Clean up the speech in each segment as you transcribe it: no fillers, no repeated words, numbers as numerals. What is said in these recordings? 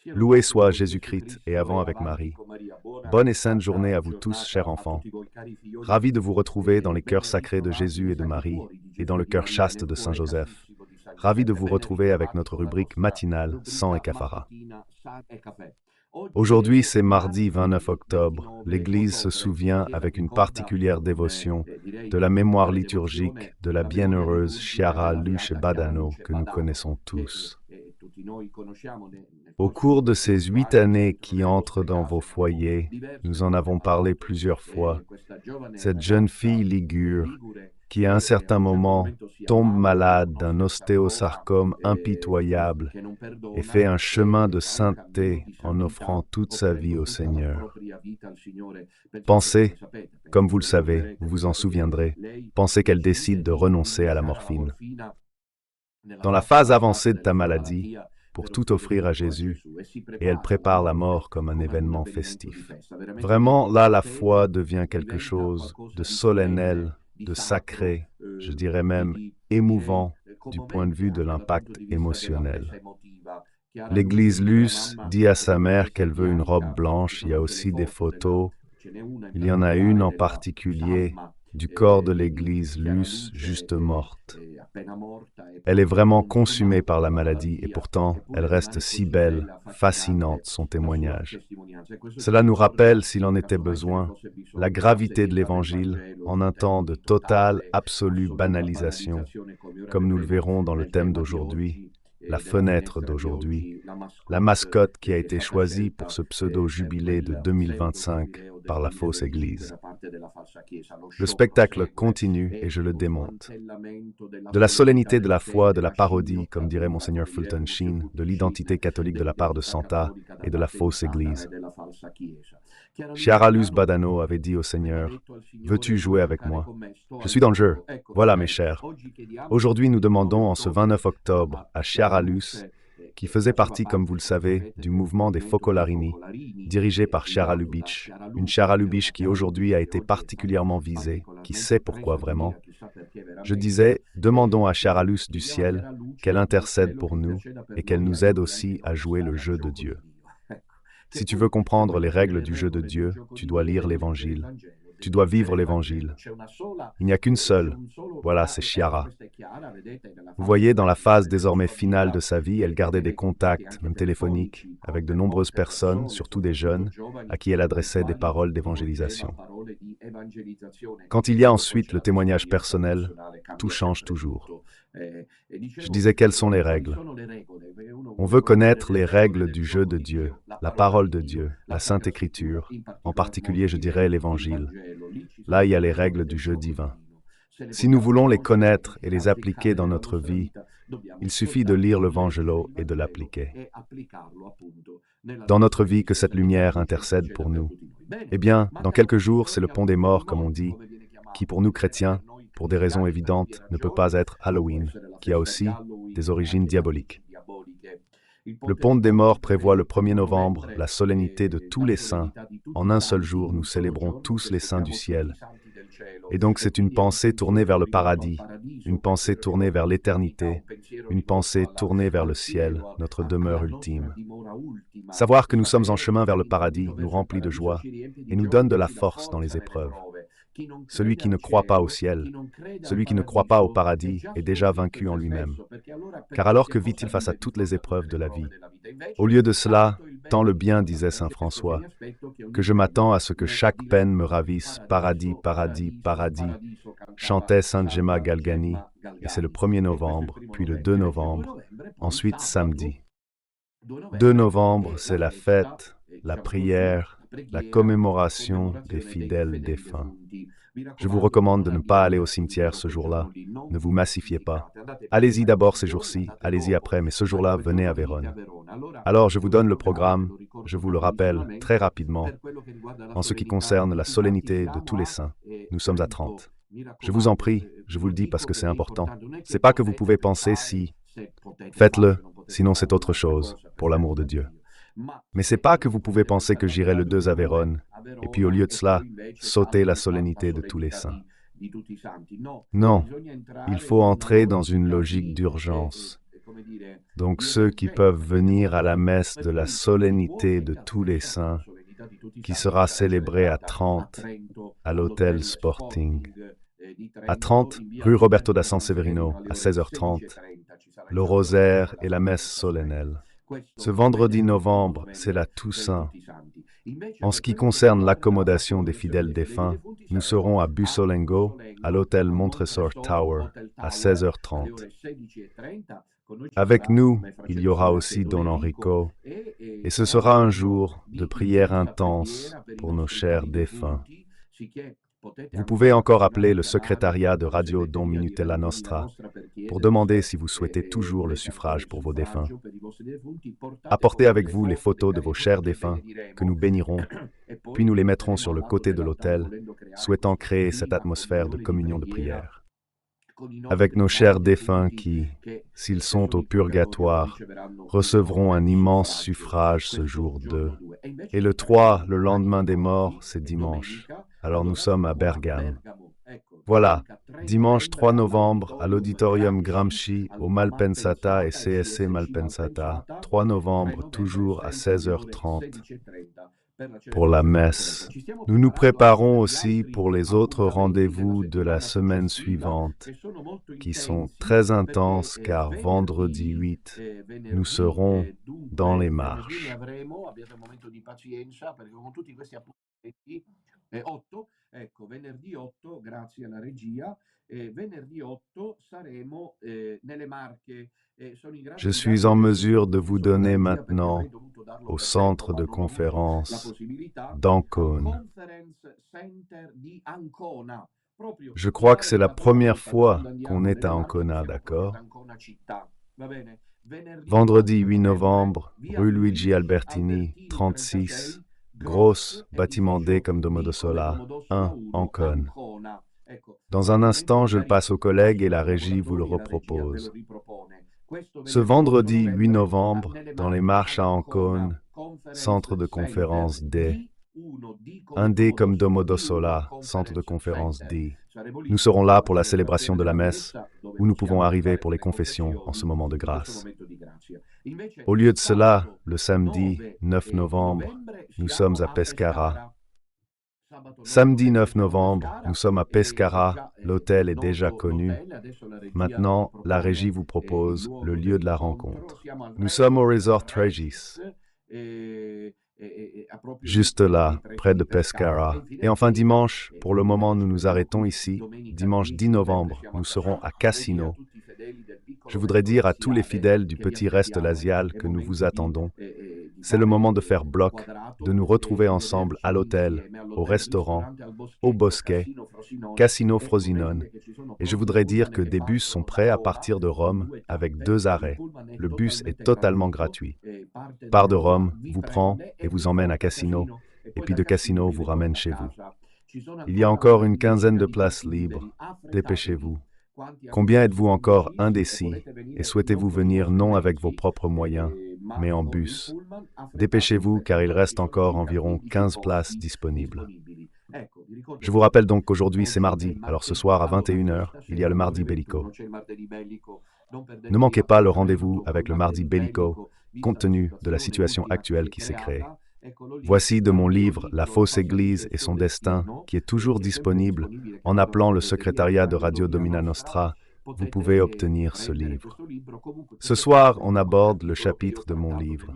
Loué soit Jésus-Christ et avant avec Marie. Bonne et sainte journée à vous tous, chers enfants. Ravi de vous retrouver dans les cœurs sacrés de Jésus et de Marie, et dans le cœur chaste de Saint Joseph. Ravi de vous retrouver avec notre rubrique matinale Sang et Cafara. Aujourd'hui, c'est mardi 29 octobre. L'Église se souvient avec une particulière dévotion de la mémoire liturgique de la bienheureuse Chiara Luce Badano que nous connaissons tous. Au cours de ces 8 années qui entrent dans vos foyers, nous en avons parlé plusieurs fois, cette jeune fille ligure qui à un certain moment tombe malade d'un ostéosarcome impitoyable et fait un chemin de sainteté en offrant toute sa vie au Seigneur. Pensez, comme vous le savez, vous vous en souviendrez, pensez qu'elle décide de renoncer à la morphine. Dans la phase avancée de ta maladie, pour tout offrir à Jésus, et elle prépare la mort comme un événement festif. Vraiment, là, la foi devient quelque chose de solennel, de sacré, je dirais même émouvant du point de vue de l'impact émotionnel. L'Église Luce dit à sa mère qu'elle veut une robe blanche. Il y a aussi des photos. Il y en a une en particulier du corps de l'Église Luce juste morte. Elle est vraiment consumée par la maladie et pourtant, elle reste si belle, fascinante, son témoignage. Cela nous rappelle, s'il en était besoin, la gravité de l'Évangile en un temps de totale, absolue banalisation, comme nous le verrons dans le thème d'aujourd'hui, la fenêtre d'aujourd'hui, la mascotte qui a été choisie pour ce pseudo-jubilé de 2025 par la fausse Église. Le spectacle continue et je le démonte. De la solennité de la foi, de la parodie, comme dirait Monseigneur Fulton Sheen, de l'identité catholique de la part de Santa et de la fausse Église. Chiara Luce Badano avait dit au Seigneur, « Veux-tu jouer avec moi? Je suis dans le jeu. Voilà mes chers. » Aujourd'hui, nous demandons en ce 29 octobre à Chiara Luce, qui faisait partie, comme vous le savez, du mouvement des Focolarini, dirigé par Chiara Lubich, une Chiara Lubich qui aujourd'hui a été particulièrement visée, qui sait pourquoi vraiment. Je disais, demandons à Chiara Luce du ciel qu'elle intercède pour nous et qu'elle nous aide aussi à jouer le jeu de Dieu. Si tu veux comprendre les règles du jeu de Dieu, tu dois lire l'Évangile. Tu dois vivre l'Évangile. Il n'y a qu'une seule. Voilà, c'est Chiara. Vous voyez, dans la phase désormais finale de sa vie, elle gardait des contacts, même téléphoniques, avec de nombreuses personnes, surtout des jeunes, à qui elle adressait des paroles d'évangélisation. Quand il y a ensuite le témoignage personnel, tout change toujours. Je disais, quelles sont les règles? On veut connaître les règles du jeu de Dieu, la parole de Dieu, la Sainte Écriture, en particulier, je dirais, l'Évangile. Là, il y a les règles du jeu divin. Si nous voulons les connaître et les appliquer dans notre vie, il suffit de lire le Vangelo et de l'appliquer. Dans notre vie, que cette lumière intercède pour nous. Eh bien, dans quelques jours, c'est le pont des morts, comme on dit, qui pour nous chrétiens, pour des raisons évidentes, ne peut pas être Halloween, qui a aussi des origines diaboliques. Le pont des morts prévoit le 1er novembre la solennité de tous les saints. En un seul jour, nous célébrons tous les saints du ciel. Et donc c'est une pensée tournée vers le paradis, une pensée tournée vers l'éternité, une pensée tournée vers le ciel, notre demeure ultime. Savoir que nous sommes en chemin vers le paradis nous remplit de joie et nous donne de la force dans les épreuves. Celui qui ne croit pas au ciel, celui qui ne croit pas au paradis est déjà vaincu en lui-même. Car alors que vit-il face à toutes les épreuves de la vie? Au lieu de cela, tant le bien, disait saint François, que je m'attends à ce que chaque peine me ravisse, paradis, paradis, paradis, chantait sainte Gemma Galgani, et c'est le 1er novembre, puis le 2 novembre, ensuite samedi. 2 novembre, c'est la fête, la prière, la commémoration des fidèles défunts. Je vous recommande de ne pas aller au cimetière ce jour-là. Ne vous massifiez pas. Allez-y d'abord ces jours-ci, allez-y après, mais ce jour-là, venez à Vérone. Alors, je vous donne le programme, je vous le rappelle très rapidement, en ce qui concerne la solennité de tous les saints. Nous sommes à 30. Je vous en prie, je vous le dis parce que c'est important. C'est pas que vous pouvez penser si... Faites-le, sinon c'est autre chose, pour l'amour de Dieu. Mais c'est pas que vous pouvez penser que j'irai le 2 à Vérone, et puis au lieu de cela, sauter la solennité de tous les saints. Non, il faut entrer dans une logique d'urgence. Donc ceux qui peuvent venir à la messe de la solennité de tous les saints, qui sera célébrée à 30 à l'hôtel Sporting. À 30, rue Roberto da San Severino, à 16h30, le rosaire et la messe solennelle. Ce vendredi novembre, c'est la Toussaint. En ce qui concerne l'accommodation des fidèles défunts, nous serons à Bussolengo, à l'hôtel Montresor Tower, à 16h30. Avec nous, il y aura aussi Don Enrico, et ce sera un jour de prière intense pour nos chers défunts. Vous pouvez encore appeler le secrétariat de Radio Don Minutella Nostra pour demander si vous souhaitez toujours le suffrage pour vos défunts. Apportez avec vous les photos de vos chers défunts que nous bénirons, puis nous les mettrons sur le côté de l'autel, souhaitant créer cette atmosphère de communion de prière. Avec nos chers défunts qui, s'ils sont au purgatoire, recevront un immense suffrage ce jour 2. Et le 3, le lendemain des morts, c'est dimanche. Alors nous sommes à Bergame. Voilà, dimanche 3 novembre, à l'auditorium Gramsci, au Malpensata et CSC Malpensata. 3 novembre, toujours à 16h30. Pour la messe. Nous nous préparons aussi pour les autres rendez-vous de la semaine suivante, qui sont très intenses car vendredi 8, nous serons dans les marches. Venerdì 8, grazie alla regia, venerdì 8 saremo nelle Marche. Je suis en mesure de vous donner maintenant, au centre de conférence d'Ancône. Je crois que c'est la première fois qu'on est à Ancona, d'accord? Vendredi 8 novembre, rue Luigi Albertini, 36, Grosse, bâtiment D comme Domodossola, 1, Ancône. Dans un instant, je le passe aux collègues et la régie vous le repropose. Ce vendredi 8 novembre, dans les marches à Ancône, centre de conférence D, un D comme Domodossola, centre de conférence D. Nous serons là pour la célébration de la messe, où nous pouvons arriver pour les confessions en ce moment de grâce. Au lieu de cela, le samedi 9 novembre, nous sommes à Pescara. Samedi 9 novembre, nous sommes à Pescara, l'hôtel est déjà connu. Maintenant, la régie vous propose le lieu de la rencontre. Nous sommes au Resort Regis, juste là, près de Pescara. Et enfin dimanche, pour le moment nous nous arrêtons ici, dimanche 10 novembre, nous serons à Cassino. Je voudrais dire à tous les fidèles du petit reste lasial que nous vous attendons. C'est le moment de faire bloc, de nous retrouver ensemble à l'hôtel, au restaurant, au Bosquet, Cassino Frosinone. Et je voudrais dire que des bus sont prêts à partir de Rome avec 2 arrêts. Le bus est totalement gratuit. Part de Rome, vous prend et vous emmène à Cassino, et puis de Cassino vous ramène chez vous. Il y a encore une quinzaine de places libres. Dépêchez-vous. Combien êtes-vous encore indécis et souhaitez-vous venir non avec vos propres moyens, mais en bus? Dépêchez-vous car il reste encore environ 15 places disponibles. Je vous rappelle donc qu'aujourd'hui c'est mardi, alors ce soir à 21h, il y a le Mardi Bellico. Ne manquez pas le rendez-vous avec le Mardi Bellico, compte tenu de la situation actuelle qui s'est créée. Voici de mon livre « La fausse Église et son destin » qui est toujours disponible en appelant le secrétariat de Radio Domina Nostra. Vous pouvez obtenir ce livre. Ce soir, on aborde le chapitre de mon livre.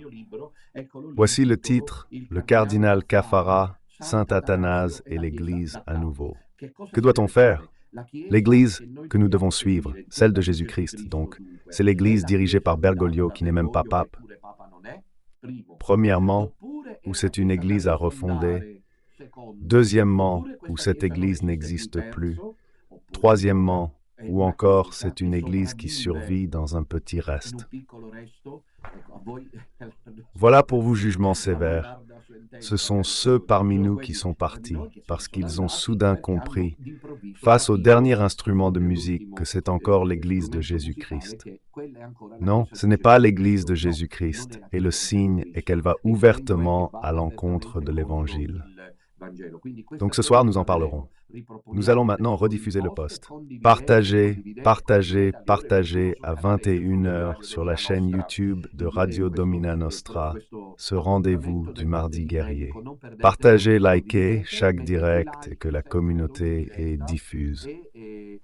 Voici le titre « Le cardinal Caffarra, Saint Athanase et l'Église à nouveau ». Que doit-on faire? L'Église que nous devons suivre, celle de Jésus-Christ, donc, c'est l'Église dirigée par Bergoglio qui n'est même pas pape. Premièrement, où c'est une Église à refonder. Deuxièmement, où cette Église n'existe plus. Troisièmement, ou encore c'est une Église qui survit dans un petit reste. Voilà pour vous jugements sévères. Ce sont ceux parmi nous qui sont partis, parce qu'ils ont soudain compris, face au dernier instrument de musique, que c'est encore l'Église de Jésus-Christ. Non, ce n'est pas l'Église de Jésus-Christ, et le signe est qu'elle va ouvertement à l'encontre de l'Évangile. Donc ce soir, nous en parlerons. Nous allons maintenant rediffuser le post. Partagez, partagez, partagez à 21 heures sur la chaîne YouTube de Radio Domina Nostra, ce rendez-vous du mardi guerrier. Partagez, likez chaque direct et que la communauté est diffuse. E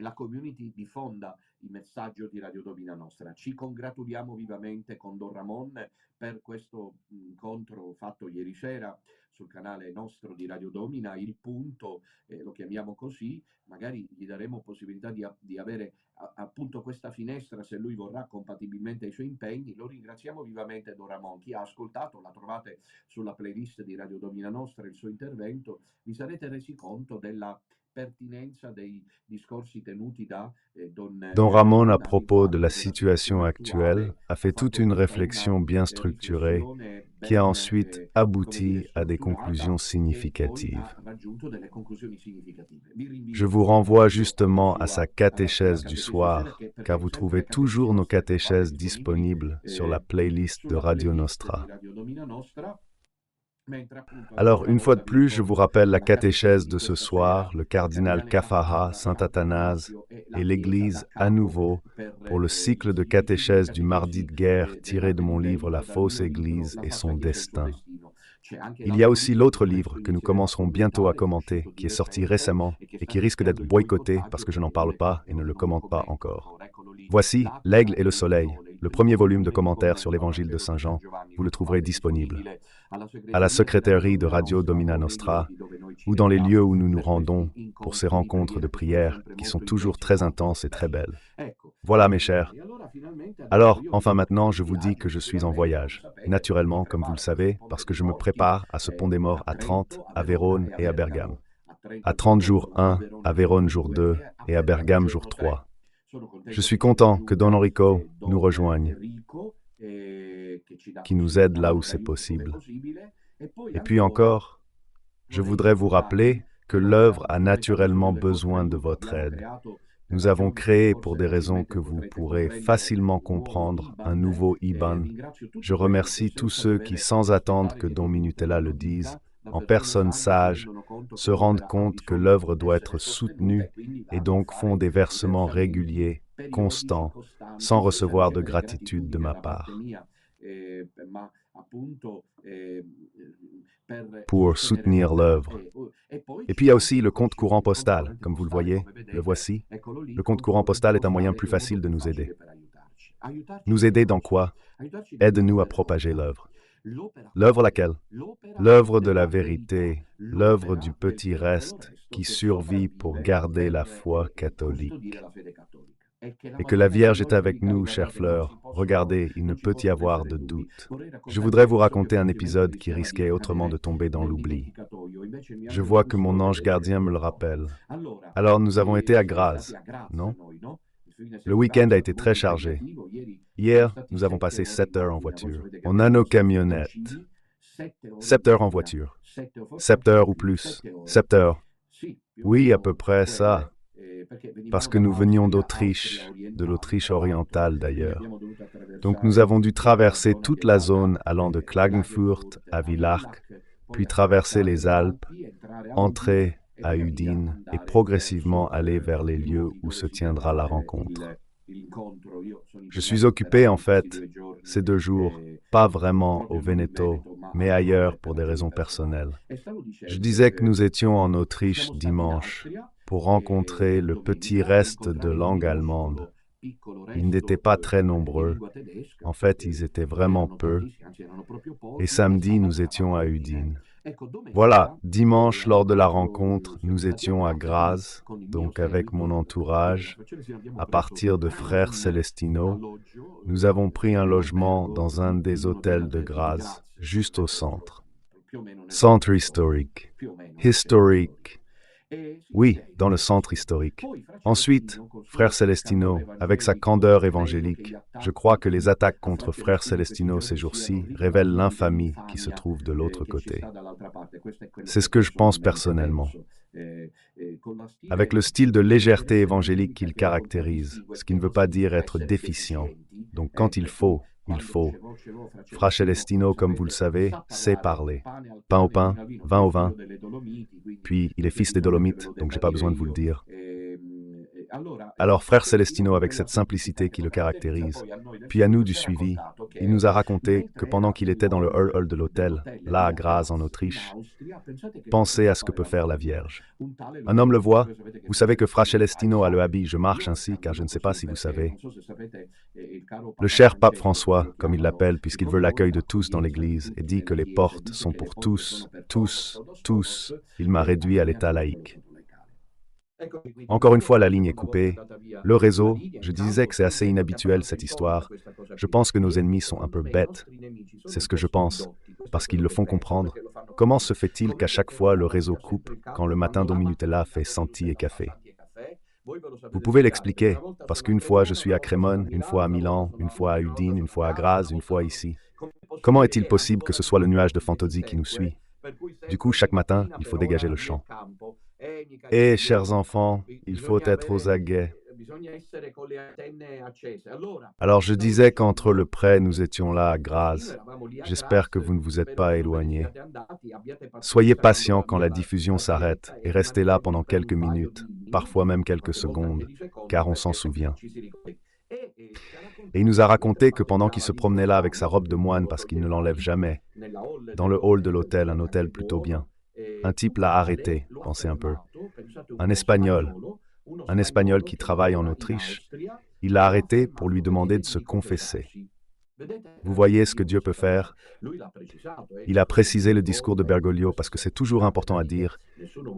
la community diffonda il messaggio di Radio Domina Nostra. Ci congratuliamo vivamente con Don Ramon per questo incontro fatto ieri sera sul canale nostro di Radio Domina. Il punto, lo chiamiamo così, magari gli daremo possibilità di avere appunto questa finestra se lui vorrà compatibilmente ai suoi impegni. Lo ringraziamo vivamente Don Ramon. Chi ha ascoltato, la trovate sulla playlist di Radio Domina Nostra, il suo intervento, vi sarete resi conto della pertinenza dei discorsi tenuti da Don Ramon, à propos de la situation actuelle, a fait toute une réflexion bien structurée qui a ensuite abouti à des conclusions significatives. Je vous renvoie justement à sa catéchèse du soir, car vous trouvez toujours nos catéchèses disponibles sur la playlist de Radio Nostra. Alors, une fois de plus, je vous rappelle la catéchèse de ce soir, le cardinal Caffarra, saint Athanase et l'Église à nouveau pour le cycle de catéchèse du mardi de guerre tiré de mon livre La fausse Église et son destin. Il y a aussi l'autre livre que nous commencerons bientôt à commenter, qui est sorti récemment et qui risque d'être boycotté parce que je n'en parle pas et ne le commente pas encore. Voici L'Aigle et le Soleil, le premier volume de commentaires sur l'Évangile de Saint Jean. Vous le trouverez disponible à la secrétairie de Radio Domina Nostra ou dans les lieux où nous nous rendons pour ces rencontres de prière qui sont toujours très intenses et très belles. Voilà mes chers. Alors, enfin maintenant, je vous dis que je suis en voyage, naturellement, comme vous le savez, parce que je me prépare à ce pont des morts à Trente, à Vérone et à Bergame. À Trente jour 1, à Vérone jour 2 et à Bergame jour 3. Je suis content que Don Enrico nous rejoigne, qui nous aide là où c'est possible. Et puis encore, je voudrais vous rappeler que l'œuvre a naturellement besoin de votre aide. Nous avons créé, pour des raisons que vous pourrez facilement comprendre, un nouveau IBAN. Je remercie tous ceux qui, sans attendre que Don Minutella le dise, en personne sage, se rendent compte que l'œuvre doit être soutenue et donc font des versements réguliers, constants, sans recevoir de gratitude de ma part. Pour soutenir l'œuvre. Et puis il y a aussi le compte courant postal, comme vous le voyez, le voici. Le compte courant postal est un moyen plus facile de nous aider. Nous aider dans quoi? Aide-nous à propager l'œuvre. L'œuvre laquelle? L'œuvre de la vérité, l'œuvre du petit reste qui survit pour garder la foi catholique. Et que la Vierge est avec nous, chère Fleur. Regardez, il ne peut y avoir de doute. Je voudrais vous raconter un épisode qui risquait autrement de tomber dans l'oubli. Je vois que mon ange gardien me le rappelle. Alors nous avons été à Graz, non? Le week-end a été très chargé. Hier, nous avons passé 7 heures en voiture. On a nos camionnettes. 7 heures en voiture. 7 heures ou plus. 7 heures. Oui, à peu près ça. Parce que nous venions d'Autriche, de l'Autriche orientale d'ailleurs. Donc nous avons dû traverser toute la zone allant de Klagenfurt à Villach, puis traverser les Alpes, entrer à Udine et progressivement aller vers les lieux où se tiendra la rencontre. Je suis occupé en fait ces 2 jours, pas vraiment au Veneto, mais ailleurs pour des raisons personnelles. Je disais que nous étions en Autriche dimanche pour rencontrer le petit reste de langue allemande. Ils n'étaient pas très nombreux, en fait ils étaient vraiment peu, et samedi nous étions à Udine. Voilà, dimanche lors de la rencontre, nous étions à Graz, donc avec mon entourage, à partir de Frère Celestino. Nous avons pris un logement dans un des hôtels de Graz, juste au centre. Centre historique. Historique. Oui, dans le centre historique. Ensuite, Frère Celestino, avec sa candeur évangélique, je crois que les attaques contre Frère Celestino ces jours-ci révèlent l'infamie qui se trouve de l'autre côté. C'est ce que je pense personnellement. Avec le style de légèreté évangélique qu'il caractérise, ce qui ne veut pas dire être déficient. Donc quand il faut, Il faut. Fra Celestino, comme vous le savez, sait parler. Pain au pain, vin au vin. Puis, il est fils des Dolomites, donc j'ai pas besoin de vous le dire. Alors, frère Celestino, avec cette simplicité qui le caractérise, puis à nous du suivi, il nous a raconté que pendant qu'il était dans le hall de l'hôtel, là à Graz en Autriche, pensez à ce que peut faire la Vierge. Un homme le voit. Vous savez que Fra Celestino a le habit « Je marche ainsi » car je ne sais pas si vous savez. Le cher pape François, comme il l'appelle, puisqu'il veut l'accueil de tous dans l'Église et dit que les portes sont pour tous, tous, tous, il m'a réduit à l'état laïque. Encore une fois, la ligne est coupée. Le réseau, je disais que c'est assez inhabituel cette histoire. Je pense que nos ennemis sont un peu bêtes. C'est ce que je pense, parce qu'ils le font comprendre. Comment se fait-il qu'à chaque fois le réseau coupe quand le matin Dominutella fait Santi et café? Vous pouvez l'expliquer, parce qu'une fois je suis à Crémone, une fois à Milan, une fois à Udine, une fois à Graz, une fois ici. Comment est-il possible que ce soit le nuage de Fantozzi qui nous suit? Du coup, chaque matin, il faut dégager le champ. Et, chers enfants, il faut être aux aguets. Alors je disais qu'entre le prêt, nous étions là à Graz. J'espère que vous ne vous êtes pas éloignés. Soyez patients quand la diffusion s'arrête et restez là pendant quelques minutes, parfois même quelques secondes, car on s'en souvient. Et il nous a raconté que pendant qu'il se promenait là avec sa robe de moine parce qu'il ne l'enlève jamais, dans le hall de l'hôtel, un hôtel plutôt bien, un type l'a arrêté, pensez un peu. Un Espagnol qui travaille en Autriche, il l'a arrêté pour lui demander de se confesser. Vous voyez ce que Dieu peut faire? Il a précisé le discours de Bergoglio parce que c'est toujours important à dire.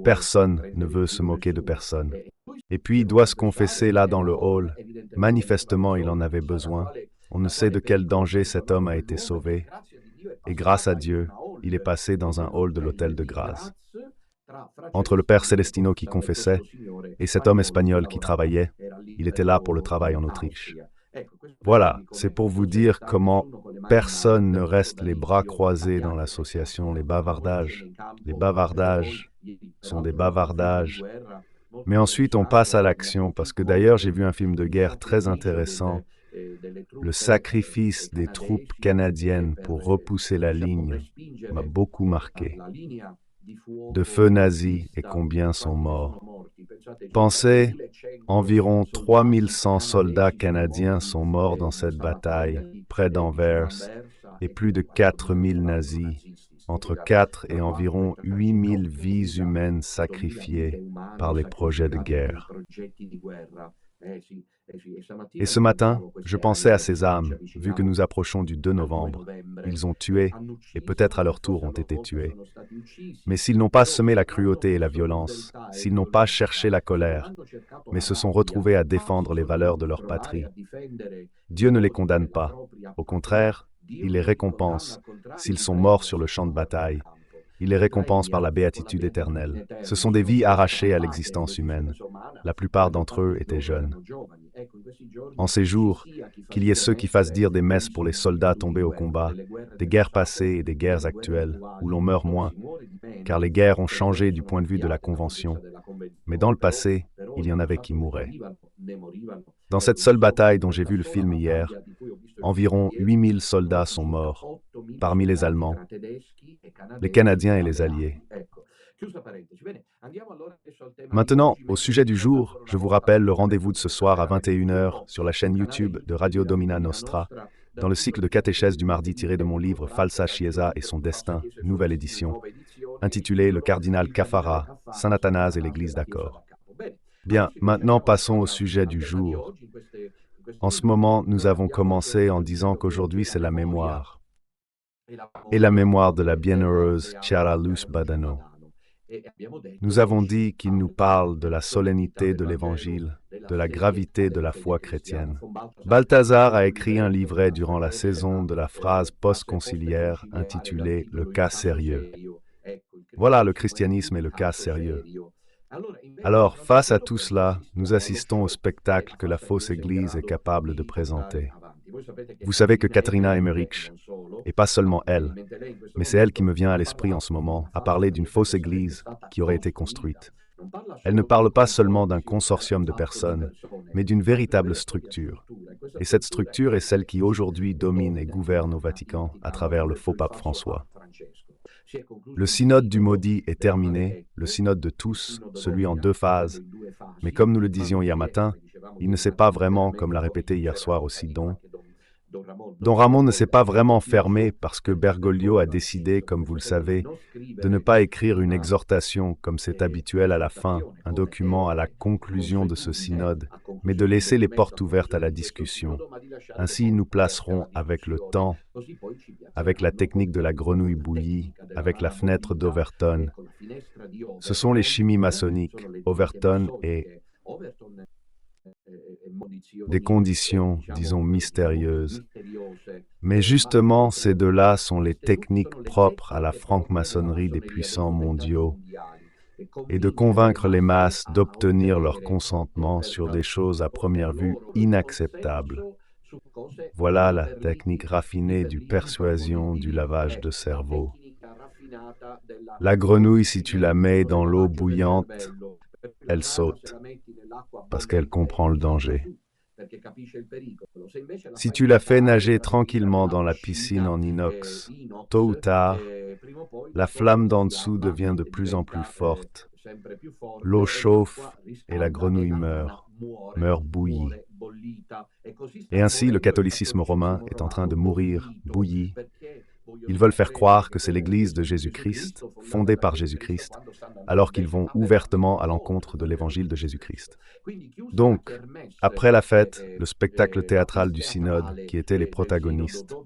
Personne ne veut se moquer de personne. Et puis il doit se confesser là dans le hall. Manifestement, il en avait besoin. On ne sait de quel danger cet homme a été sauvé. Et grâce à Dieu, il est passé dans un hall de l'hôtel de Graz. Entre le père Celestino qui confessait et cet homme espagnol qui travaillait, il était là pour le travail en Autriche. Voilà, c'est pour vous dire comment personne ne reste les bras croisés dans l'association. Les bavardages sont des bavardages. Mais ensuite, on passe à l'action, parce que d'ailleurs, j'ai vu un film de guerre très intéressant, Le sacrifice des troupes canadiennes pour repousser la ligne m'a beaucoup marqué. De feu nazis et combien sont morts. Pensez, environ 3100 soldats canadiens sont morts dans cette bataille, près d'Anvers, et plus de 4000 nazis, entre 4 et environ 8000 vies humaines sacrifiées par les projets de guerre. Et ce matin, je pensais à ces âmes, vu que nous approchons du 2 novembre. Ils ont tué, et peut-être à leur tour ont été tués. Mais s'ils n'ont pas semé la cruauté et la violence, s'ils n'ont pas cherché la colère, mais se sont retrouvés à défendre les valeurs de leur patrie, Dieu ne les condamne pas. Au contraire, il les récompense s'ils sont morts sur le champ de bataille. Il les récompense par la béatitude éternelle. Ce sont des vies arrachées à l'existence humaine. La plupart d'entre eux étaient jeunes. En ces jours, qu'il y ait ceux qui fassent dire des messes pour les soldats tombés au combat, des guerres passées et des guerres actuelles, où l'on meurt moins, car les guerres ont changé du point de vue de la Convention. Mais dans le passé, il y en avait qui mouraient. Dans cette seule bataille dont j'ai vu le film hier, environ 8000 soldats sont morts, parmi les Allemands, les Canadiens et les Alliés. Maintenant, au sujet du jour, je vous rappelle le rendez-vous de ce soir à 21h sur la chaîne YouTube de Radio Domina Nostra, dans le cycle de catéchèse du mardi tiré de mon livre Falsa Chiesa et son destin, nouvelle édition, intitulé Le cardinal Caffarra, Saint Athanase et l'Église d'accord. Bien, maintenant passons au sujet du jour. En ce moment, nous avons commencé en disant qu'aujourd'hui c'est la mémoire. Et la mémoire de la bienheureuse Chiara Luz Badano. Nous avons dit qu'il nous parle de la solennité de l'Évangile, de la gravité de la foi chrétienne. Balthazar a écrit un livret durant la saison de la phrase post-conciliaire intitulée « Le cas sérieux ». Voilà, le christianisme est le cas sérieux. Alors, face à tout cela, nous assistons au spectacle que la fausse Église est capable de présenter. Vous savez que Katharina Emmerich, et pas seulement elle, mais c'est elle qui me vient à l'esprit en ce moment, a parlé d'une fausse Église qui aurait été construite. Elle ne parle pas seulement d'un consortium de personnes, mais d'une véritable structure. Et cette structure est celle qui aujourd'hui domine et gouverne au Vatican à travers le faux pape François. Le synode du maudit est terminé, le synode de tous, celui en 2 phases, mais comme nous le disions hier matin, il ne s'est pas vraiment, comme l'a répété hier soir aussi Don Ramon ne s'est pas vraiment fermé parce que Bergoglio a décidé, comme vous le savez, de ne pas écrire une exhortation comme c'est habituel à la fin, un document à la conclusion de ce synode, mais de laisser les portes ouvertes à la discussion. Ainsi, nous placerons avec le temps, avec la technique de la grenouille bouillie, avec la fenêtre d'Overton. Ce sont les chimies maçonniques, Overton et des conditions, disons, mystérieuses. Mais justement, ces deux-là sont les techniques propres à la franc-maçonnerie des puissants mondiaux, et de convaincre les masses d'obtenir leur consentement sur des choses à première vue inacceptables. Voilà la technique raffinée du persuasion, du lavage de cerveau. La grenouille, si tu la mets dans l'eau bouillante, elle saute, parce qu'elle comprend le danger. Si tu la fais nager tranquillement dans la piscine en inox, tôt ou tard, la flamme d'en dessous devient de plus en plus forte. L'eau chauffe et la grenouille meurt bouillie. Et ainsi, le catholicisme romain est en train de mourir, bouilli. Ils veulent faire croire que c'est l'Église de Jésus-Christ, fondée par Jésus-Christ, alors qu'ils vont ouvertement à l'encontre de l'Évangile de Jésus-Christ. Donc, après la fête, le spectacle théâtral du synode, qui étaient les protagonistes,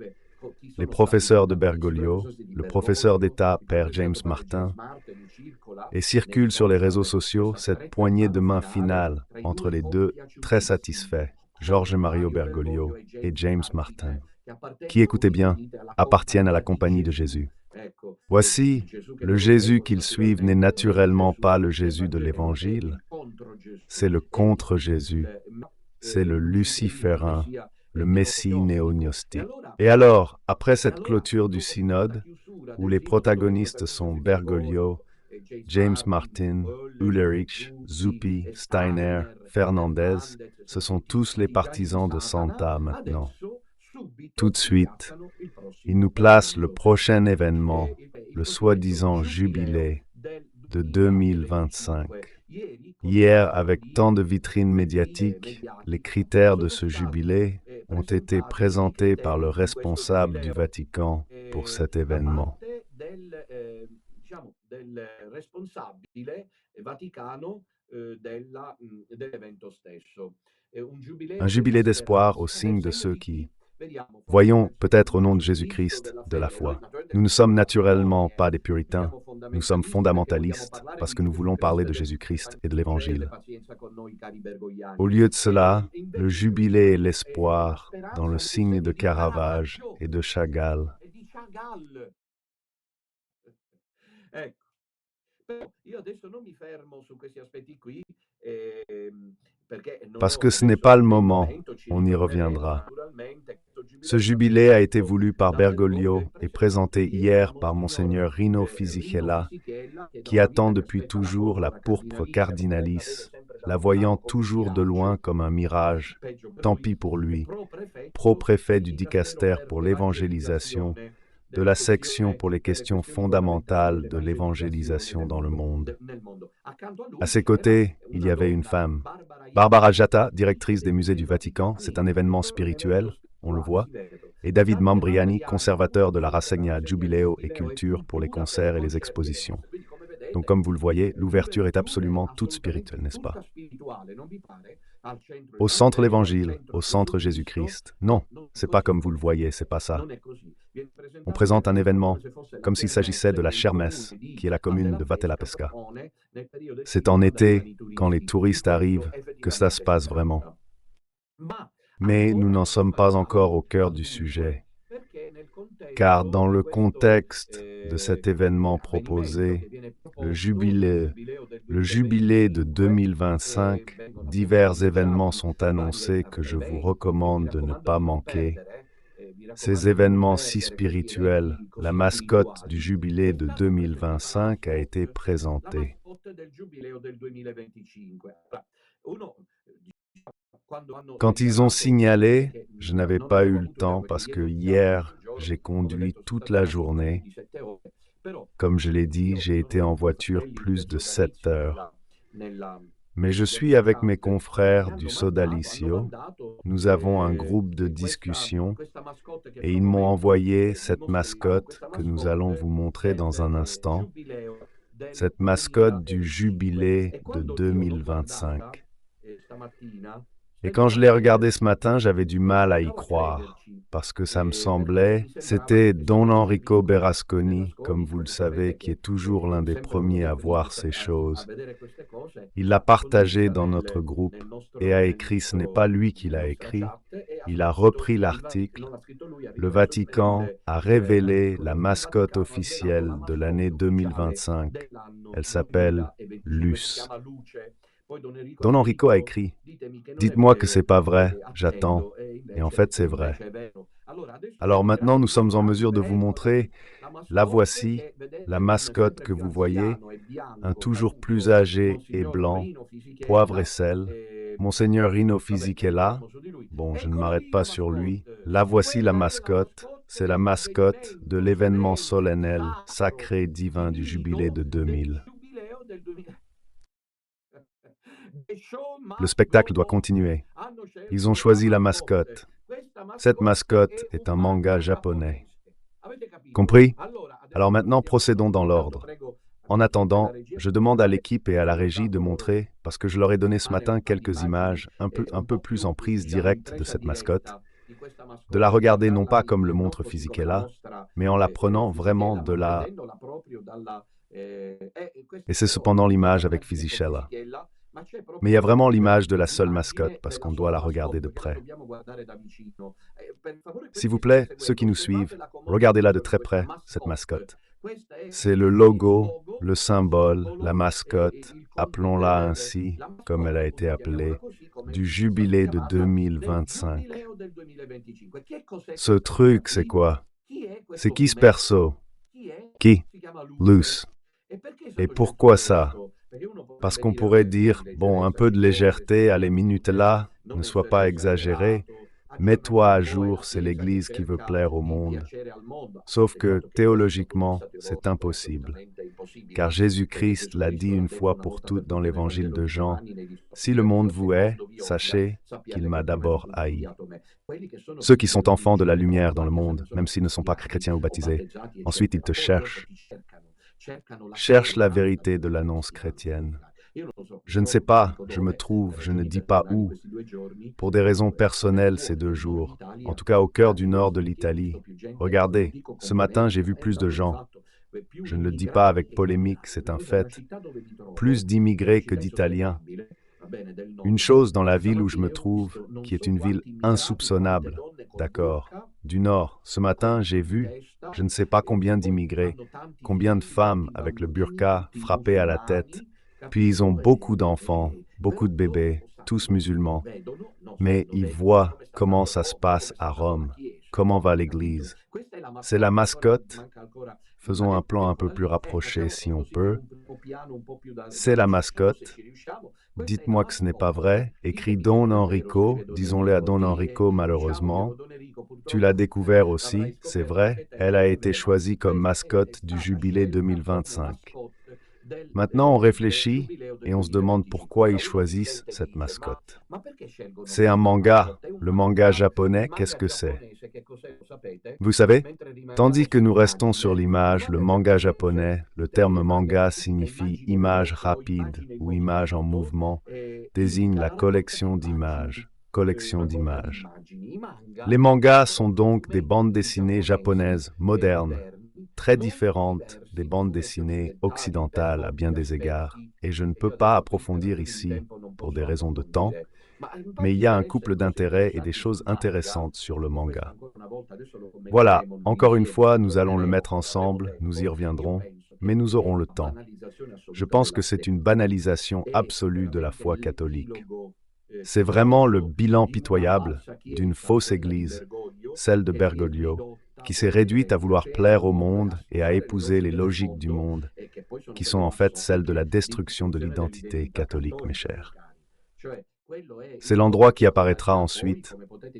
les professeurs de Bergoglio, le professeur d'État Père James Martin, et circule sur les réseaux sociaux cette poignée de main finale entre les deux très satisfaits, Jorge Mario Bergoglio et James Martin, qui, écoutez bien, appartiennent à la compagnie de Jésus. Voici, le Jésus qu'ils suivent n'est naturellement pas le Jésus de l'Évangile, c'est le contre-Jésus, c'est le luciférin, le Messie néo-gnostique. Et alors, après cette clôture du synode, où les protagonistes sont Bergoglio, James Martin, Ulrich, Zuppi, Steiner, Fernandez, ce sont tous les partisans de Santa maintenant. Tout de suite, ils nous placent le prochain événement, le soi-disant jubilé de 2025. Hier, avec tant de vitrines médiatiques, les critères de ce jubilé ont été présentés par le responsable du Vatican pour cet événement. Un jubilé d'espoir au signe de ceux qui, voyons, peut-être au nom de Jésus-Christ, de la foi. Nous ne sommes naturellement pas des puritains, nous sommes fondamentalistes parce que nous voulons parler de Jésus-Christ et de l'Évangile. Au lieu de cela, le jubilé est l'espoir dans le signe de Caravage et de Chagall. Parce que ce n'est pas le moment, on y reviendra. Ce jubilé a été voulu par Bergoglio et présenté hier par Monseigneur Rino Fisichella, qui attend depuis toujours la pourpre cardinalis, la voyant toujours de loin comme un mirage, tant pis pour lui, pro-préfet du dicaster pour l'évangélisation, de la section pour les questions fondamentales de l'évangélisation dans le monde. À ses côtés, il y avait une femme. Barbara Jatta, directrice des musées du Vatican, c'est un événement spirituel, on le voit, et David Mambriani, conservateur de la Rassegna Giubileo et Culture pour les concerts et les expositions. Donc comme vous le voyez, l'ouverture est absolument toute spirituelle, n'est-ce pas? Au centre l'Évangile, au centre Jésus-Christ. Non, c'est pas comme vous le voyez, c'est pas ça. On présente un événement comme s'il s'agissait de la Kermesse, qui est la commune de Vattelapesca. C'est en été, quand les touristes arrivent, que ça se passe vraiment. Mais nous n'en sommes pas encore au cœur du sujet, car dans le contexte de cet événement proposé, le jubilé de 2025, divers événements sont annoncés que je vous recommande de ne pas manquer. Ces événements si spirituels, la mascotte du jubilé de 2025 a été présentée. Quand ils ont signalé, je n'avais pas eu le temps parce que hier, j'ai conduit toute la journée. Comme je l'ai dit, j'ai été en voiture plus de 7 heures. Mais je suis avec mes confrères du Sodalicio. Nous avons un groupe de discussion et ils m'ont envoyé cette mascotte que nous allons vous montrer dans un instant, cette mascotte du jubilé de 2025. Et quand je l'ai regardé ce matin, j'avais du mal à y croire, parce que ça me semblait, c'était Don Enrico Berasconi, comme vous le savez, qui est toujours l'un des premiers à voir ces choses. Il l'a partagé dans notre groupe et a écrit, ce n'est pas lui qui l'a écrit, il a repris l'article. Le Vatican a révélé la mascotte officielle de l'année 2025. Elle s'appelle Luce. Don Enrico a écrit, dites-moi que c'est pas vrai, j'attends. Et en fait, c'est vrai. Alors maintenant, nous sommes en mesure de vous montrer, la voici, la mascotte que vous voyez, un toujours plus âgé et blanc, poivre et sel. Monseigneur Rino Fisichella, bon, je ne m'arrête pas sur lui. La voici la mascotte, c'est la mascotte de l'événement solennel, sacré, divin du jubilé de 2000. Le spectacle doit continuer. Ils ont choisi la mascotte. Cette mascotte est un manga japonais. Compris? Alors maintenant, procédons dans l'ordre. En attendant, je demande à l'équipe et à la régie de montrer, parce que je leur ai donné ce matin quelques images un peu plus en prise directe de cette mascotte, de la regarder non pas comme le montre Fisichella, mais en la prenant vraiment de la... Et c'est cependant l'image avec Fisichella. Mais il y a vraiment l'image de la seule mascotte, parce qu'on doit la regarder de près. S'il vous plaît, ceux qui nous suivent, regardez-la de très près, cette mascotte. C'est le logo, le symbole, la mascotte, appelons-la ainsi, comme elle a été appelée, du jubilé de 2025. Ce truc, c'est quoi? C'est qui ce perso? Qui? Luce. Et pourquoi ça? Parce qu'on pourrait dire, bon, un peu de légèreté à les minutes là, ne sois pas exagéré, mets-toi à jour, c'est l'Église qui veut plaire au monde. Sauf que, théologiquement, c'est impossible. Car Jésus-Christ l'a dit une fois pour toutes dans l'Évangile de Jean, « Si le monde vous hait, sachez qu'il m'a d'abord haï. » Ceux qui sont enfants de la lumière dans le monde, même s'ils ne sont pas chrétiens ou baptisés, ensuite ils te cherchent. Cherche la vérité de l'annonce chrétienne. Je ne sais pas, je me trouve, je ne dis pas où. Pour des raisons personnelles ces 2 jours, en tout cas au cœur du nord de l'Italie. Regardez, ce matin j'ai vu plus de gens. Je ne le dis pas avec polémique, c'est un fait. Plus d'immigrés que d'Italiens. Une chose dans la ville où je me trouve, qui est une ville insoupçonnable, d'accord, du nord. Ce matin, j'ai vu, je ne sais pas combien d'immigrés, combien de femmes avec le burqa frappé à la tête, puis ils ont beaucoup d'enfants, beaucoup de bébés, tous musulmans. Mais ils voient comment ça se passe à Rome, comment va l'Église. C'est la mascotte. Faisons un plan un peu plus rapproché si on peut. C'est la mascotte. Dites-moi que ce n'est pas vrai. Écrit Don Enrico, disons-le à Don Enrico malheureusement. Tu l'as découvert aussi, c'est vrai. Elle a été choisie comme mascotte du jubilé 2025. Maintenant, on réfléchit et on se demande pourquoi ils choisissent cette mascotte. C'est un manga. Le manga japonais, qu'est-ce que c'est? Vous savez, tandis que nous restons sur l'image, le manga japonais, le terme manga signifie image rapide ou image en mouvement, désigne la collection d'images. Collection d'images. Les mangas sont donc des bandes dessinées japonaises modernes, très différentes des bandes dessinées occidentales à bien des égards, et je ne peux pas approfondir ici pour des raisons de temps, mais il y a un couple d'intérêts et des choses intéressantes sur le manga. Voilà, encore une fois, nous allons le mettre ensemble, nous y reviendrons, mais nous aurons le temps. Je pense que c'est une banalisation absolue de la foi catholique. C'est vraiment le bilan pitoyable d'une fausse église, celle de Bergoglio, qui s'est réduite à vouloir plaire au monde et à épouser les logiques du monde, qui sont en fait celles de la destruction de l'identité catholique, mes chers. C'est l'endroit qui apparaîtra ensuite,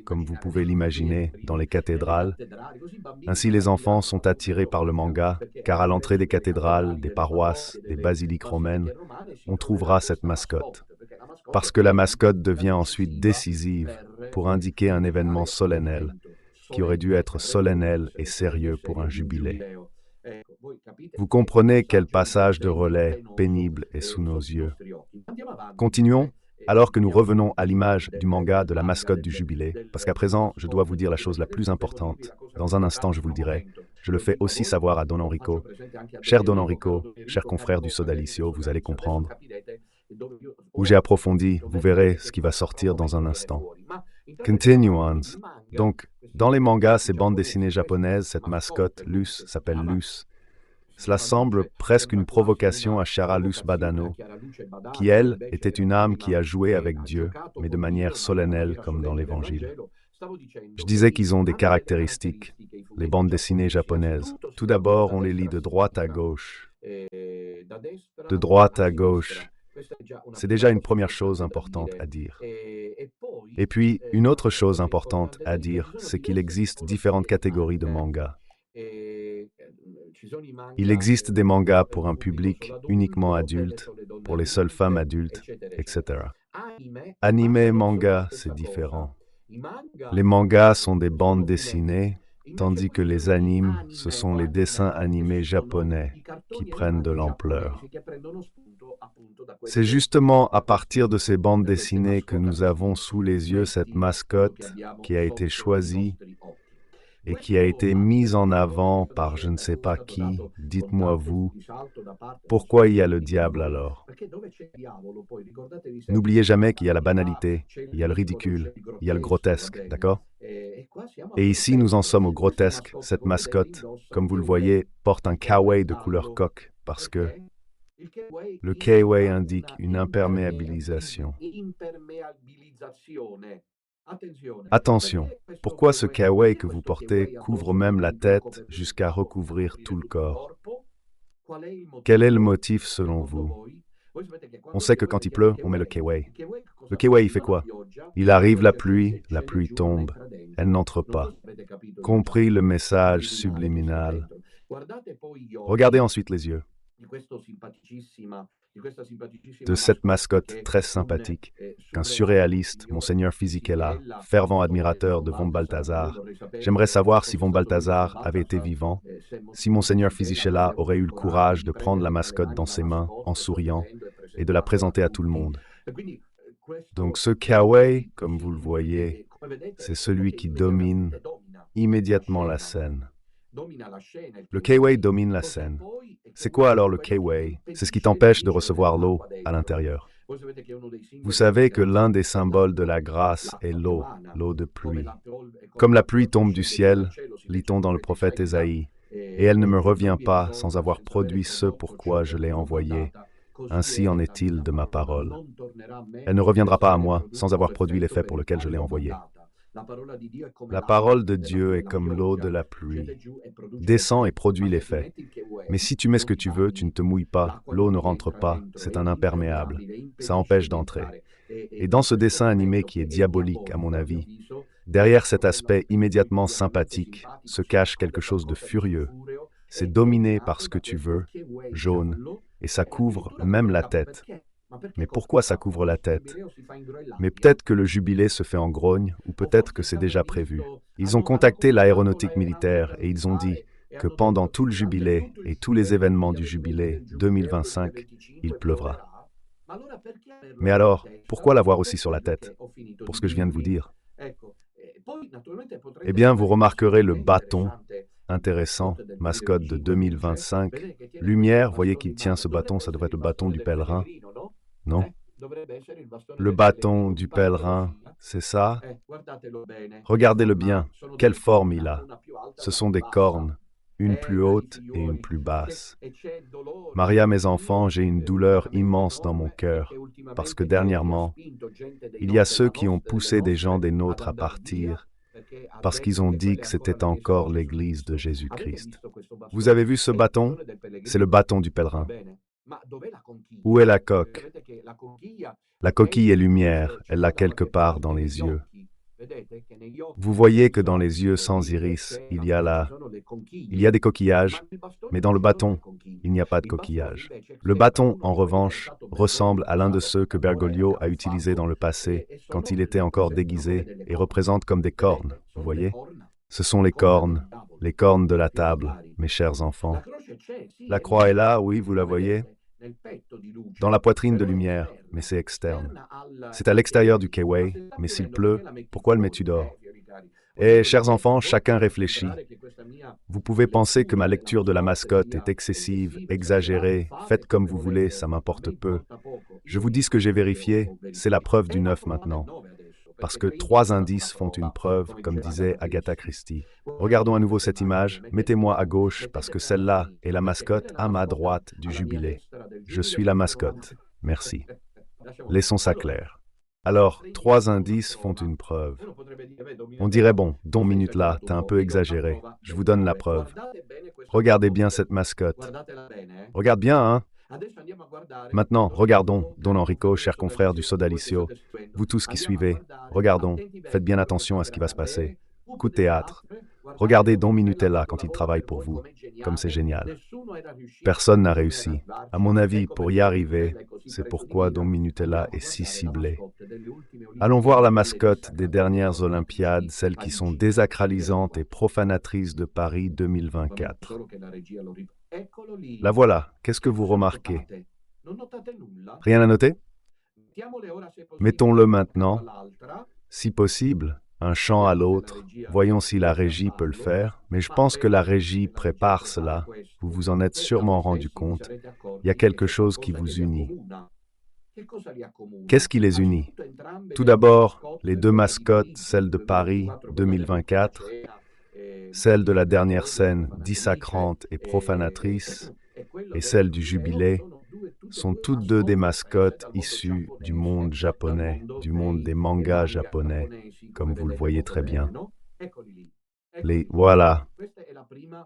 comme vous pouvez l'imaginer, dans les cathédrales. Ainsi, les enfants sont attirés par le manga, car à l'entrée des cathédrales, des paroisses, des basiliques romaines, on trouvera cette mascotte. Parce que la mascotte devient ensuite décisive pour indiquer un événement solennel, qui aurait dû être solennel et sérieux pour un jubilé. Vous comprenez quel passage de relais pénible est sous nos yeux. Continuons, alors que nous revenons à l'image du manga de la mascotte du jubilé, parce qu'à présent, je dois vous dire la chose la plus importante. Dans un instant, je vous le dirai. Je le fais aussi savoir à Don Enrico. Cher Don Enrico, cher confrère du Sodalicio, vous allez comprendre. Où j'ai approfondi, vous verrez ce qui va sortir dans un instant. Continuons. Donc, dans les mangas, ces bandes dessinées japonaises, cette mascotte, Luce, s'appelle Luce. Cela semble presque une provocation à Chiara Luce Badano, qui, elle, était une âme qui a joué avec Dieu, mais de manière solennelle comme dans l'Évangile. Je disais qu'ils ont des caractéristiques, les bandes dessinées japonaises. Tout d'abord, on les lit de droite à gauche. De droite à gauche. C'est déjà une première chose importante à dire. Et puis, une autre chose importante à dire, c'est qu'il existe différentes catégories de mangas. Il existe des mangas pour un public uniquement adulte, pour les seules femmes adultes, etc. Anime et manga, c'est différent. Les mangas sont des bandes dessinées, tandis que les animes, ce sont les dessins animés japonais qui prennent de l'ampleur. C'est justement à partir de ces bandes dessinées que nous avons sous les yeux cette mascotte qui a été choisie et qui a été mise en avant par je ne sais pas qui, dites-moi vous, pourquoi il y a le diable alors? N'oubliez jamais qu'il y a la banalité, il y a le ridicule, il y a le grotesque, d'accord? Et ici, nous en sommes au grotesque. Cette mascotte, comme vous le voyez, porte un kawaii de couleur coque, parce que le kawaii indique une imperméabilisation. Attention, pourquoi ce kawaii que vous portez couvre même la tête jusqu'à recouvrir tout le corps? Quel est le motif selon vous? On sait que quand il pleut, on met le kawaii. Le kawaii, il fait quoi? Il arrive la pluie tombe, elle n'entre pas. Compris le message subliminal? Regardez ensuite les yeux de cette mascotte très sympathique, qu'un surréaliste, Monseigneur Fisichella, fervent admirateur de von Balthasar. J'aimerais savoir si von Balthasar avait été vivant, si Monseigneur Fisichella aurait eu le courage de prendre la mascotte dans ses mains, en souriant, et de la présenter à tout le monde. Donc ce kawaii, comme vous le voyez, c'est celui qui domine immédiatement la scène. Le kawaii domine la scène. C'est quoi alors le kawaii? C'est ce qui t'empêche de recevoir l'eau à l'intérieur. Vous savez que l'un des symboles de la grâce est l'eau, l'eau de pluie. Comme la pluie tombe du ciel, lit-on dans le prophète Ésaïe, et elle ne me revient pas sans avoir produit ce pourquoi je l'ai envoyée. Ainsi en est-il de ma parole. Elle ne reviendra pas à moi sans avoir produit l'effet pour lequel je l'ai envoyée. La parole de Dieu est comme l'eau de la pluie. Descend et produit l'effet. Mais si tu mets ce que tu veux, tu ne te mouilles pas, l'eau ne rentre pas, c'est un imperméable. Ça empêche d'entrer. Et dans ce dessin animé qui est diabolique, à mon avis, derrière cet aspect immédiatement sympathique se cache quelque chose de furieux. C'est dominé par ce que tu veux, jaune, et ça couvre même la tête. Mais pourquoi ça couvre la tête? Mais peut-être que le jubilé se fait en grogne, ou peut-être que c'est déjà prévu. Ils ont contacté l'aéronautique militaire et ils ont dit que pendant tout le jubilé et tous les événements du jubilé 2025, il pleuvra. Mais alors, pourquoi l'avoir aussi sur la tête? Pour ce que je viens de vous dire. Eh bien, vous remarquerez le bâton, intéressant, mascotte de 2025. Lumière, voyez qu'il tient ce bâton, ça devrait être le bâton du pèlerin. Non? Le bâton du pèlerin, c'est ça? Regardez-le bien, quelle forme il a. Ce sont des cornes, une plus haute et une plus basse. Maria, mes enfants, j'ai une douleur immense dans mon cœur, parce que dernièrement, il y a ceux qui ont poussé des gens des nôtres à partir, parce qu'ils ont dit que c'était encore l'Église de Jésus-Christ. Vous avez vu ce bâton? C'est le bâton du pèlerin. Où est la coque? La coquille est lumière, elle l'a quelque part dans les yeux. Vous voyez que dans les yeux sans iris, il y a des coquillages, mais dans le bâton, il n'y a pas de coquillage. Le bâton, en revanche, ressemble à l'un de ceux que Bergoglio a utilisés dans le passé, quand il était encore déguisé, et représente comme des cornes, vous voyez? Ce sont les cornes de la table, mes chers enfants. La croix est là, oui, vous la voyez, dans la poitrine de lumière, mais c'est externe. C'est à l'extérieur du Kieway, mais s'il pleut, pourquoi le mets-tu dehors? Et, chers enfants, chacun réfléchit. Vous pouvez penser que ma lecture de la mascotte est excessive, exagérée, faites comme vous voulez, ça m'importe peu. Je vous dis ce que j'ai vérifié, c'est la preuve du 9 maintenant. Parce que 3 indices font une preuve, comme disait Agatha Christie. Regardons à nouveau cette image, mettez-moi à gauche, parce que celle-là est la mascotte à ma droite du jubilé. Je suis la mascotte. Merci. Laissons ça clair. Alors, 3 indices font une preuve. On dirait, bon, Don Minute là, t'as un peu exagéré. Je vous donne la preuve. Regardez bien cette mascotte. Regarde bien, hein? Maintenant, regardons, Don Enrico, cher confrère du Sodalicio, vous tous qui suivez, regardons, faites bien attention à ce qui va se passer. Coup de théâtre. Regardez Don Minutella quand il travaille pour vous, comme c'est génial. Personne n'a réussi. À mon avis, pour y arriver, c'est pourquoi Don Minutella est si ciblé. Allons voir la mascotte des dernières Olympiades, celles qui sont désacralisantes et profanatrices de Paris 2024. La voilà. Qu'est-ce que vous remarquez? Rien à noter? Mettons-le maintenant. Si possible, un champ à l'autre. Voyons si la régie peut le faire. Mais je pense que la régie prépare cela. Vous vous en êtes sûrement rendu compte. Il y a quelque chose qui vous unit. Qu'est-ce qui les unit? Tout d'abord, les 2 mascottes, celle de Paris 2024, celle de la dernière scène dissacrante et profanatrice, et celle du jubilé, sont toutes 2 des mascottes issues du monde japonais, du monde des mangas japonais, comme vous le voyez très bien. Voilà.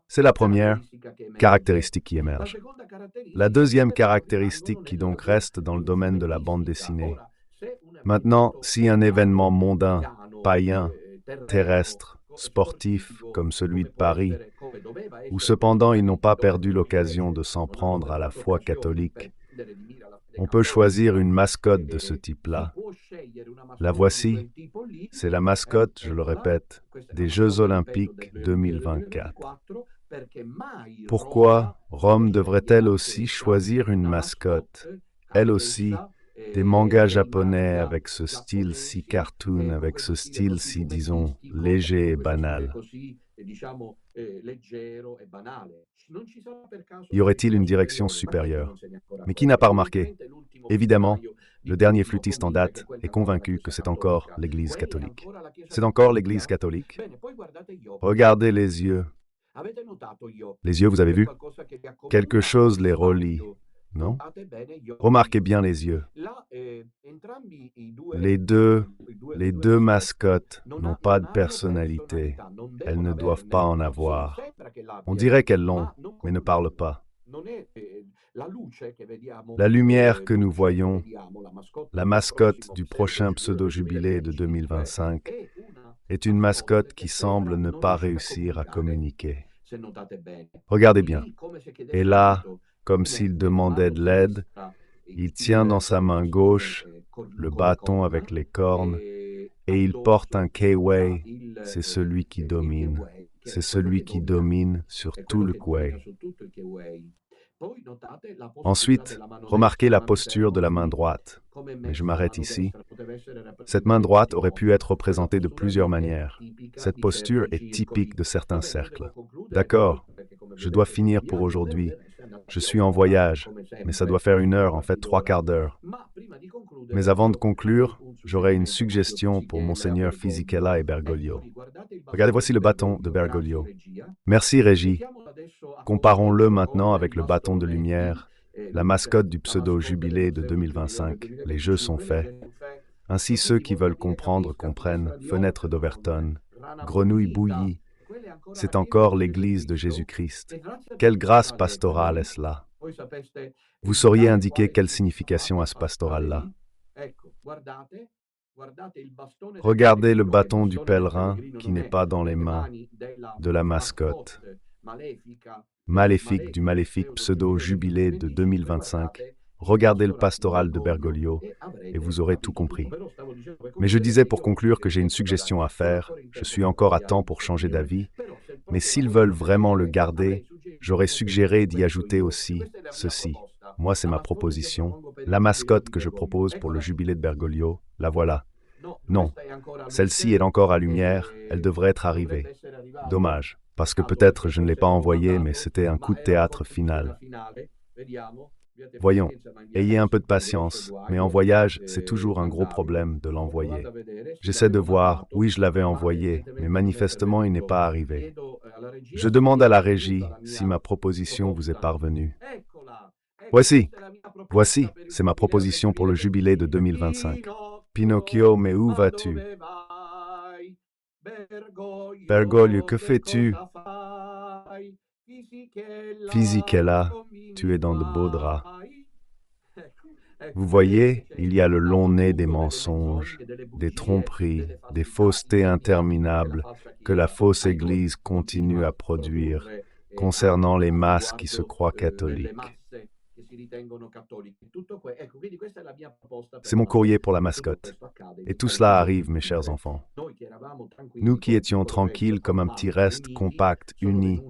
C'est la première caractéristique qui émerge. La deuxième caractéristique qui donc reste dans le domaine de la bande dessinée. Maintenant, si un événement mondain, païen, terrestre, sportif comme celui de Paris, où cependant ils n'ont pas perdu l'occasion de s'en prendre à la foi catholique, on peut choisir une mascotte de ce type-là. La voici, c'est la mascotte, je le répète, des Jeux Olympiques 2024. Pourquoi Rome devrait-elle aussi choisir une mascotte, elle aussi, des mangas japonais avec ce style si cartoon, avec ce style si, disons, léger et banal? Y aurait-il une direction supérieure? Mais qui n'a pas remarqué? Évidemment, le dernier flûtiste en date est convaincu que c'est encore l'Église catholique. C'est encore l'Église catholique? Regardez les yeux. Les yeux, vous avez vu? Quelque chose les relie, non? Remarquez bien les yeux. Les deux mascottes n'ont pas de personnalité. Elles ne doivent pas en avoir. On dirait qu'elles l'ont, mais ne parlent pas. La lumière que nous voyons, la mascotte du prochain pseudo-jubilé de 2025, est une mascotte qui semble ne pas réussir à communiquer. Regardez bien. Et là, comme s'il demandait de l'aide, il tient dans sa main gauche le bâton avec les cornes et il porte un Kieway, c'est celui qui domine. C'est celui qui domine sur tout le Kieway. Ensuite, remarquez la posture de la main droite. Mais je m'arrête ici. Cette main droite aurait pu être représentée de plusieurs manières. Cette posture est typique de certains cercles. D'accord, je dois finir pour aujourd'hui. Je suis en voyage, mais ça doit faire 1 heure, en fait 3/4 d'heure. Mais avant de conclure, j'aurais une suggestion pour Monseigneur Fisichella et Bergoglio. Regardez, voici le bâton de Bergoglio. Merci, Régie. Comparons-le maintenant avec le bâton de lumière, la mascotte du pseudo-jubilé de 2025. Les jeux sont faits. Ainsi, ceux qui veulent comprendre comprennent. Fenêtre d'Overton, grenouille bouillie. C'est encore l'Église de Jésus-Christ. Quelle grâce pastorale est-ce là? Vous sauriez indiquer quelle signification a ce pastoral-là? Regardez le bâton du pèlerin qui n'est pas dans les mains de la mascotte maléfique du maléfique pseudo-jubilé de 2025. Regardez le pastoral de Bergoglio et vous aurez tout compris. Mais je disais pour conclure que j'ai une suggestion à faire. Je suis encore à temps pour changer d'avis, mais s'ils veulent vraiment le garder, j'aurais suggéré d'y ajouter aussi ceci. Moi, c'est ma proposition. La mascotte que je propose pour le jubilé de Bergoglio, la voilà. Non, celle-ci est encore à lumière, elle devrait être arrivée. Dommage, parce que peut-être je ne l'ai pas envoyée, mais c'était un coup de théâtre final. Voyons, ayez un peu de patience, mais en voyage, c'est toujours un gros problème de l'envoyer. J'essaie de voir, oui, je l'avais envoyé, mais manifestement, il n'est pas arrivé. Je demande à la régie si ma proposition vous est parvenue. Voici, c'est ma proposition pour le jubilé de 2025. Pinocchio, mais où vas-tu? Bergoglio, que fais-tu? Fisichella, tu es dans de beaux draps. Vous voyez, il y a le long nez des mensonges, des tromperies, des faussetés interminables que la fausse Église continue à produire concernant les masses qui se croient catholiques. C'est mon courrier pour la mascotte. Et tout cela arrive, mes chers enfants. Nous qui étions tranquilles comme un petit reste compact, unis,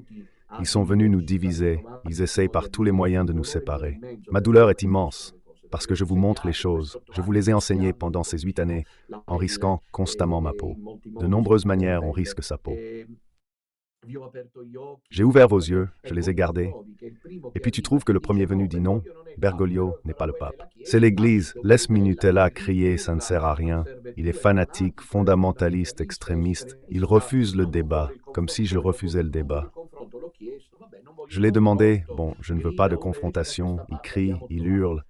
ils sont venus nous diviser, ils essayent par tous les moyens de nous séparer. Ma douleur est immense, parce que je vous montre les choses. Je vous les ai enseignées pendant ces 8 années, en risquant constamment ma peau. De nombreuses manières, on risque sa peau. J'ai ouvert vos yeux, je les ai gardés. Et puis tu trouves que le premier venu dit non, Bergoglio n'est pas le pape. C'est l'Église, laisse Minutella crier, ça ne sert à rien. Il est fanatique, fondamentaliste, extrémiste. Il refuse le débat, comme si je refusais le débat. Je l'ai demandé, bon, je ne veux pas de confrontation, il crie, il hurle,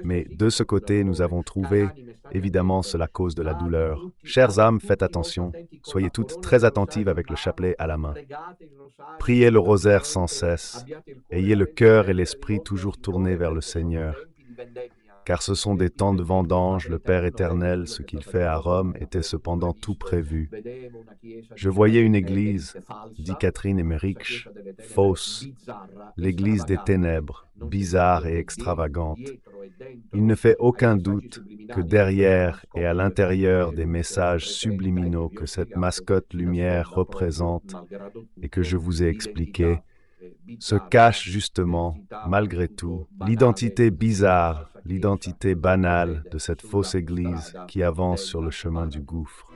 mais de ce côté, nous avons trouvé, évidemment, cela cause de la douleur. Chères âmes, faites attention, soyez toutes très attentives avec le chapelet à la main. Priez le rosaire sans cesse, ayez le cœur et l'esprit toujours tournés vers le Seigneur, car ce sont des temps de vendange, le Père éternel, ce qu'il fait à Rome était cependant tout prévu. Je voyais une église, dit Catherine Emmerich, fausse, l'église des ténèbres, bizarre et extravagante. Il ne fait aucun doute que derrière et à l'intérieur des messages subliminaux que cette mascotte lumière représente et que je vous ai expliqués, se cache justement, malgré tout, l'identité bizarre, l'identité banale de cette fausse église qui avance sur le chemin du gouffre.